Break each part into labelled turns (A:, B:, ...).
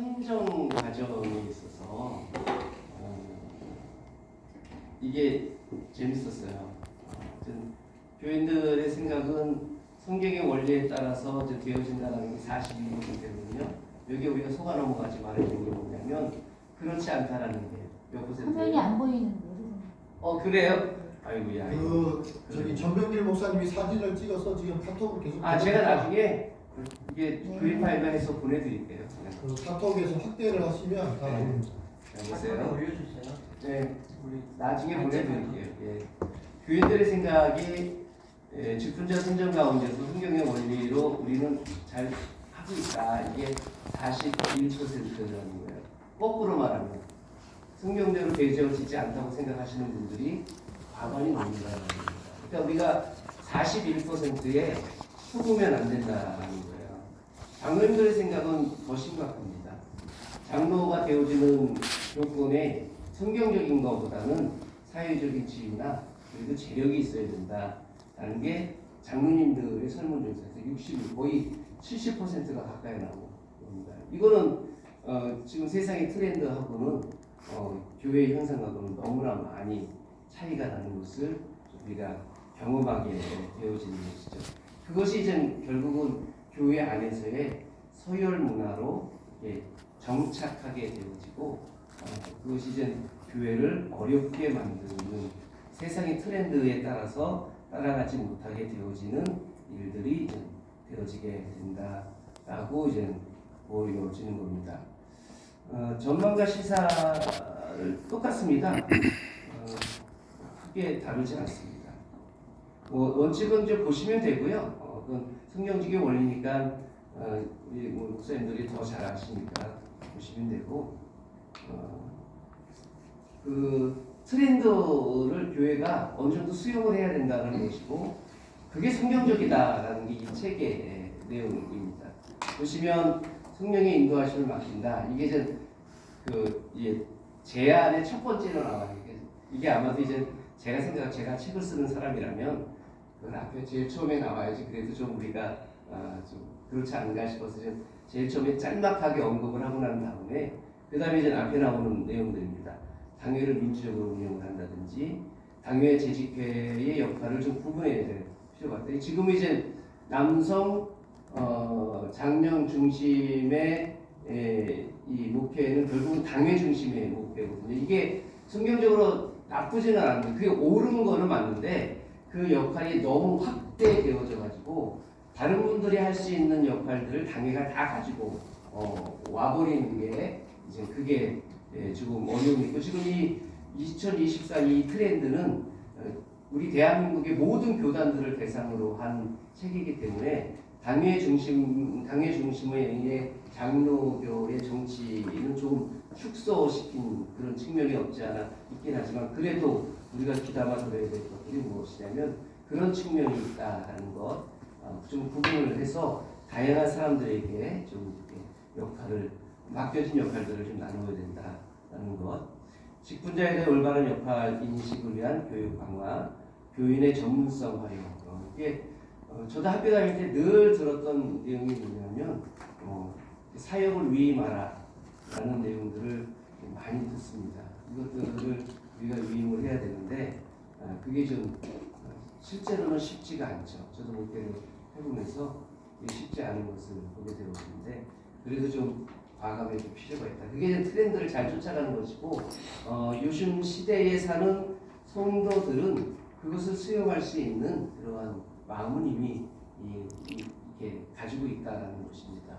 A: 선정 과정에 있어서 이게 재밌었어요. 교인들의 생각은 성경의 원리에 따라서 되어진다는 게 42%거든요. 여기 우리가 속아 넘어가지 말아야 되는 게 뭐냐면 그렇지 않다라는 게 몇 퍼센트예요?
B: 화면이 안 보이는데.
A: 그래요? 아이고야.
C: 저기 전병길 목사님이 사진을 찍어서 지금 카톡으로 계속.
A: 제가 나중에 이게
B: 네.
A: 그림 파일에서 보내드릴게요.
C: 그 카톡에서 확대를 하시면 다 나옵니다.
A: 보세요.
D: 올려주세요.
A: 네, 우리 나중에 보내드릴게요. 예. 교인들의 생각이 직분자 선정 가운데서 성경의 원리로 우리는 잘 하고 있다. 이게 41%라는 거예요. 거꾸로 말하면 성경대로 되어지지 않다고 생각하시는 분들이 과반이 넘는다는 겁니다. 그러니까 우리가 41%에 속으면 안 된다는 거예요. 장로님들의 생각은 더 심각합니다. 장로가 되어지는 요건에 성경적인 것보다는 사회적인 지위나 그리고 재력이 있어야 된다라는 게 장로님들의 설문조사에서 60, 거의 70%가 가까이 나옵니다. 이거는 지금 세상의 트렌드하고는 교회 형상하고는 너무나 많이 차이가 나는 것을 우리가 경험하게 되어지는 것이죠. 그것이 이제 결국은 교회 안에서의 서열 문화로 정착하게 되어지고 그것이 이제 교회를 어렵게 만드는 세상의 트렌드에 따라서 따라가지 못하게 되어지는 일들이 이제 되어지게 된다라고 이제 보여지는 겁니다. 전망과 시사를 똑같습니다. 크게 다르지 않습니다. 원칙은 이제 보시면 되고요. 그건 성경적인 원리니까 우리 목사님들이 더 잘 아시니까 보시면 되고 그 트렌드를 교회가 어느 정도 수용을 해야 된다는 것이고 그게 성경적이다라는 게 이 책의 내용입니다. 보시면 성령의 인도하심을 맡긴다. 이게 이제 제안의 첫 번째로 나와요. 이게 아마도 이제 제가 책을 쓰는 사람이라면 그 앞에 제일 처음에 나와야지. 그래도 좀 우리가 좀 그렇지 않은가 싶어서 제일 처음에 짤막하게 언급을 하고 난 다음에 그 다음에 이제 앞에 나오는 내용들입니다. 당회를 민주적으로 운영을 한다든지 당회 재직회의 역할을 좀 구분해야 될 필요가 있다. 지금 이제 남성 장년 중심의 이 목회는 결국은 당회 중심의 목회거든요. 이게 성경적으로 나쁘지는 않은데 그게 옳은 거는 맞는데 그 역할이 너무 확대되어져 가지고 다른 분들이 할 수 있는 역할들을 당회가 다 가지고 와버리는 게 이제 그게 지금 어려움이 있고 지금 이 2024 이 트렌드는 우리 대한민국의 모든 교단들을 대상으로 한 책이기 때문에 당회 중심의 장로교의 정치는 좀 축소시킨 그런 측면이 없지 않아 있긴 하지만 그래도 우리가 귀담아 들어야 될 것들이 무엇이냐면 그런 측면이 있다라는 것 좀 구분을 해서 다양한 사람들에게 좀 역할을 맡겨진 역할들을 좀 나누어야 된다라는 것. 직분자에 대한 올바른 역할 인식을 위한 교육 강화, 교인의 전문성 활용. 이게 저도 학교 다닐 때 늘 들었던 내용이 뭐냐면 사역을 위임하라라는 내용들을 많이 듣습니다. 이것들을 우리가 위임을 해야 되는데 그게 좀 실제로는 쉽지가 않죠. 저도 목회를 해보면서 쉽지 않은 것을 보게 되었는데 그래도 좀 과감해 줄 필요가 있다. 그게 트렌드를 잘 쫓아가는 것이고 요즘 시대에 사는 성도들은 그것을 수용할 수 있는 그러한 마음은 이미 이렇게 가지고 있다라는 것입니다.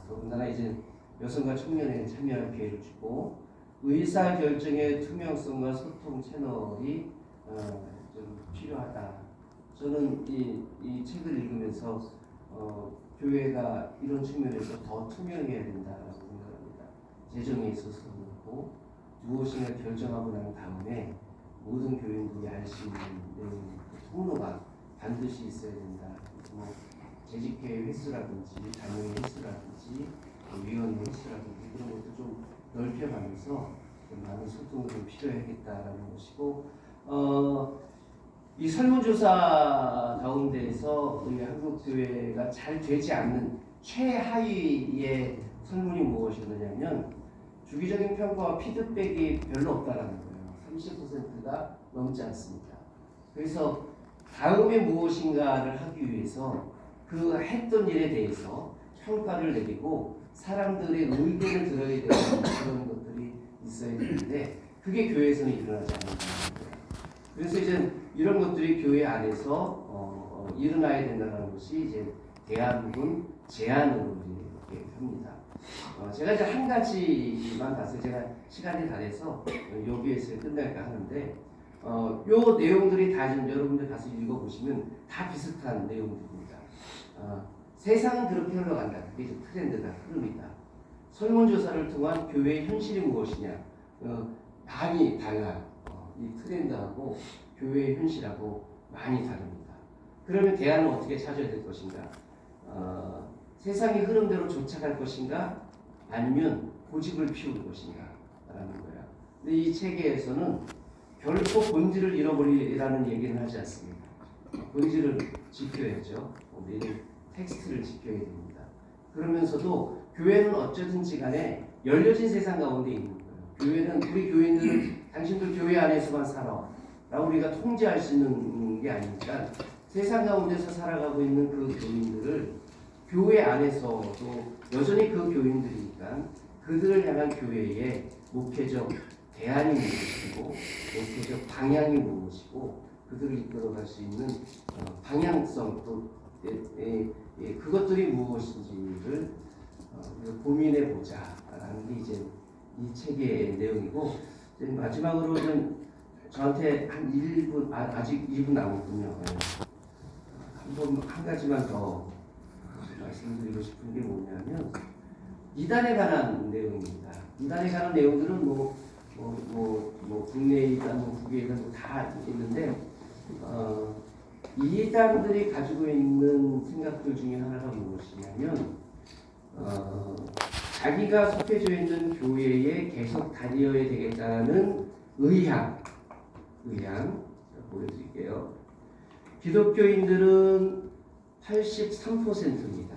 A: 더군다나 이제 여성과 청년에 참여할 기회를 주고 의사 결정의 투명성과 소통 채널이 좀 필요하다. 저는 이 책을 읽으면서 교회가 이런 측면에서 더 투명해야 된다라고 생각합니다. 재정에 있어서도 그렇고 무엇인가 결정하고 난 다음에 모든 교인들이 알 수 있는 내용, 통로가 반드시 있어야 된다. 뭐 재직회의 횟수라든지 단위의 횟수라든지 위원회 횟수라든지 그런 것도 좀 넓혀가면서 좀 많은 소통이 좀 필요하겠다라는 것이고 이 설문조사 가운데에서 우리 한국 교회가 잘 되지 않는 최하위의 설문이 무엇이었느냐면 주기적인 평가와 피드백이 별로 없다라는 거예요. 30%가 넘지 않습니다. 그래서 다음에 무엇인가를 하기 위해서 그 했던 일에 대해서 평가를 내리고 사람들의 의견을 들어야 되는 그런 것들이 있어야 되는데 그게 교회에서는 일어나지 않는 거예요. 그래서 이제 이런 것들이 교회 안에서 일어나야 된다는 것이 이제 대한민국 제안으로 이렇게 합니다. 제가 이제 한 가지만 봤어요. 제가 시간이 다 돼서 여기에서 끝날까 하는데 요 내용들이 다 지금 여러분들 가서 읽어보시면 다 비슷한 내용들입니다. 세상은 그렇게 흘러간다. 그게 이제 트렌드다, 흐름이다. 설문조사를 통한 교회의 현실이 무엇이냐? 많이 달라요. 이 트렌드하고 교회의 현실하고 많이 다릅니다. 그러면 대안을 어떻게 찾아야 될 것인가? 세상의 흐름대로 쫓아갈 것인가? 아니면 고집을 피울 것인가? 라는 거야. 근데 이 책에서는 결코 본질을 잃어버리라는 얘기는 하지 않습니다. 본질을 지켜야죠. 우리는 텍스트를 지켜야 됩니다. 그러면서도 교회는 어쩌든지 간에 열려진 세상 가운데 있는 거예요. 교회는 우리 교인들은 당신들 교회 안에서만 살아 라고 우리가 통제할 수 있는 게 아니니까 세상 가운데서 살아가고 있는 그 교인들을 교회 안에서도 여전히 그 교인들이니까 그들을 향한 교회의 목회적 대안이 무엇이고 목회적 방향이 무엇이고 그들을 이끌어갈 수 있는 방향성 또 그것들이 무엇인지를 고민해 보자라는 게 이제 이 책의 내용이고 마지막으로 좀 저한테 한 1분 아직 2분 남았군요. 한 가지만 더 말씀드리고 싶은 게 뭐냐면 이단에 관한 내용입니다. 이단에 관한 내용들은 국내 이단, 국외 이단 다 있는데 이단들이 가지고 있는 생각들 중에 하나가 무엇이냐면 자기가 속해져 있는 교회에 계속 다녀야 되겠다는 의향 보여드릴게요. 기독교인들은 83%입니다.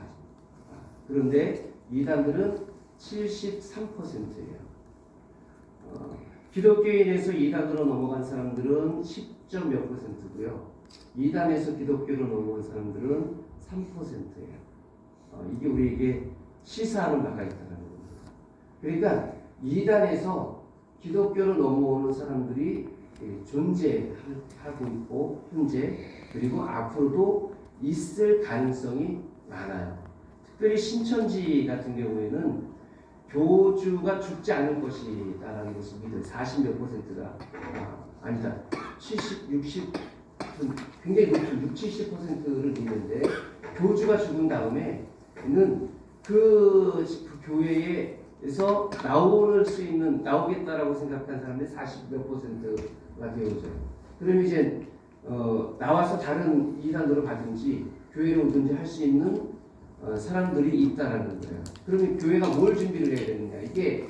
A: 그런데 이단들은 73%예요. 기독교인에서 이단으로 넘어간 사람들은 10점 몇 %고요. 이단에서 기독교로 넘어간 사람들은 3%예요. 이게 우리에게 시사하는 바가 있다는 겁니다. 그러니까 이단에서 기독교로 넘어오는 사람들이 존재하고 있고 현재 그리고 앞으로도 있을 가능성이 많아요. 특별히 신천지 같은 경우에는 교주가 죽지 않을 것이다라는 것을 믿어요. 40 몇 %가 아니다. 70, 60 굉장히 높은 60, 70%를 믿는데 교주가 죽은 다음에는 그 교회에서 나오겠다라고 생각한 사람들이 40 몇 %가 되어져요. 그럼 이제 나와서 다른 이단으로 가든지 교회로 오든지 할 수 있는 사람들이 있다라는 거예요. 그러면 교회가 뭘 준비를 해야 되느냐? 이게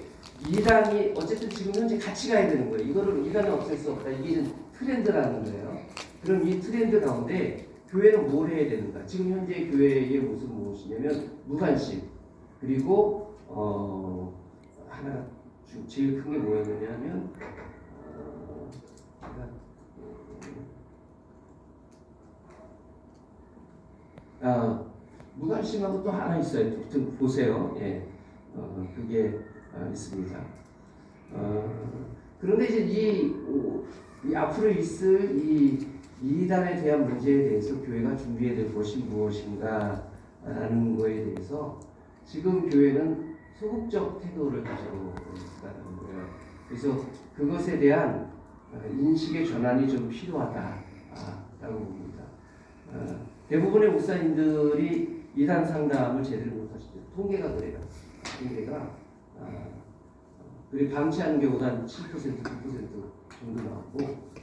A: 이단이 어쨌든 지금 현재 같이 가야 되는 거예요. 이거를 이단은 없앨 수 없다. 이게 트렌드라는 거예요. 그럼 이 트렌드 가운데 교회는 뭘 해야 되는가? 지금 현재 교회의 모습은 무엇이냐면 무관심 그리고 하나 제일 큰 게 뭐였냐면 무관심하고 또 하나 있어요. 좀 보세요. 예, 그게 있습니다. 그런데 이제 이 앞으로 있을 이 이단에 대한 문제에 대해서 교회가 준비해야 될 것이 무엇인가라는 거에 대해서 지금 교회는 소극적 태도를 가지고 있다는 거예요. 그래서 그것에 대한 인식의 전환이 좀 필요하다라고 봅니다. 대부분의 목사님들이 이단 상담을 제대로 못하시죠. 통계가 그래요. 통계가 그리고 방치하는 경우도 한 7%, 9% 정도 나오고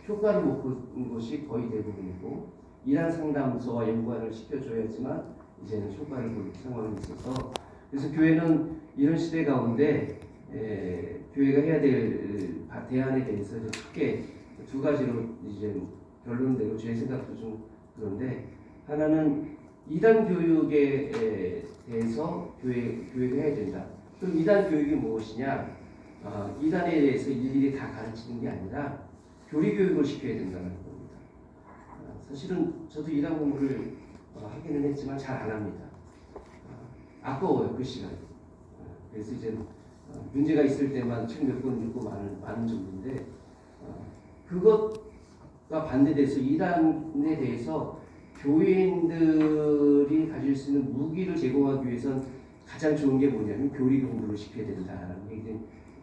A: 효과를 못 본 것이 거의 대부분이고 이단 상담소와 연관을 시켜줘야지만 이제는 효과를 볼 상황이 있어서 그래서 교회는 이런 시대 가운데 교회가 해야 될 대안에 대해서 크게 두 가지로 이제 결론대로 제 생각도 좀 그런데 하나는 이단 교육에 대해서 교회가 해야 된다. 그럼 이단 교육이 무엇이냐? 이단에 대해서 일일이 다 가르치는 게 아니라 교리 교육을 시켜야 된다는 겁니다. 사실은 저도 이단 공부를 하기는 했지만 잘 안 합니다. 아까워요, 그 시간이. 그래서 이제 문제가 있을 때만 책 몇 권 읽고 많은 정도인데 그것과 반대돼서 이단에 대해서 교인들이 가질 수 있는 무기를 제공하기 위해서는 가장 좋은 게 뭐냐면 교리 공부를 시켜야 된다는 게 이제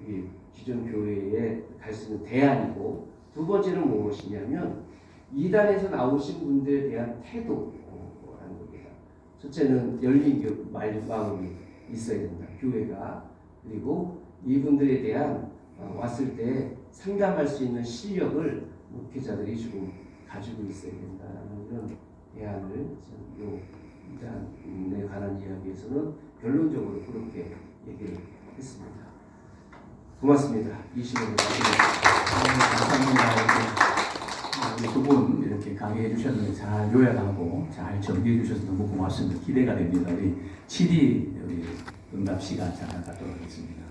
A: 이 기존 교회에 갈 수 있는 대안이고, 두 번째는 무엇이냐면 이단에서 나오신 분들에 대한 태도라는 겁니다. 첫째는 열린 마음이 있어야 된다, 교회가. 그리고 이분들에 대한 왔을 때 상담할 수 있는 실력을 목회자들이 조금 가지고 있어야 된다는 이런 대안을 이 이단에 관한 이야기에서는 결론적으로 그렇게 얘기를 했습니다. 고맙습니다. 20분
B: 감사합니다. 우리 두 분 이렇게 강의해 주셨는데 잘 요약하고 잘 정리해 주셔서 너무 고맙습니다. 기대가 됩니다. 우리 7위 우리 응답 시간 잘 갖도록 하겠습니다.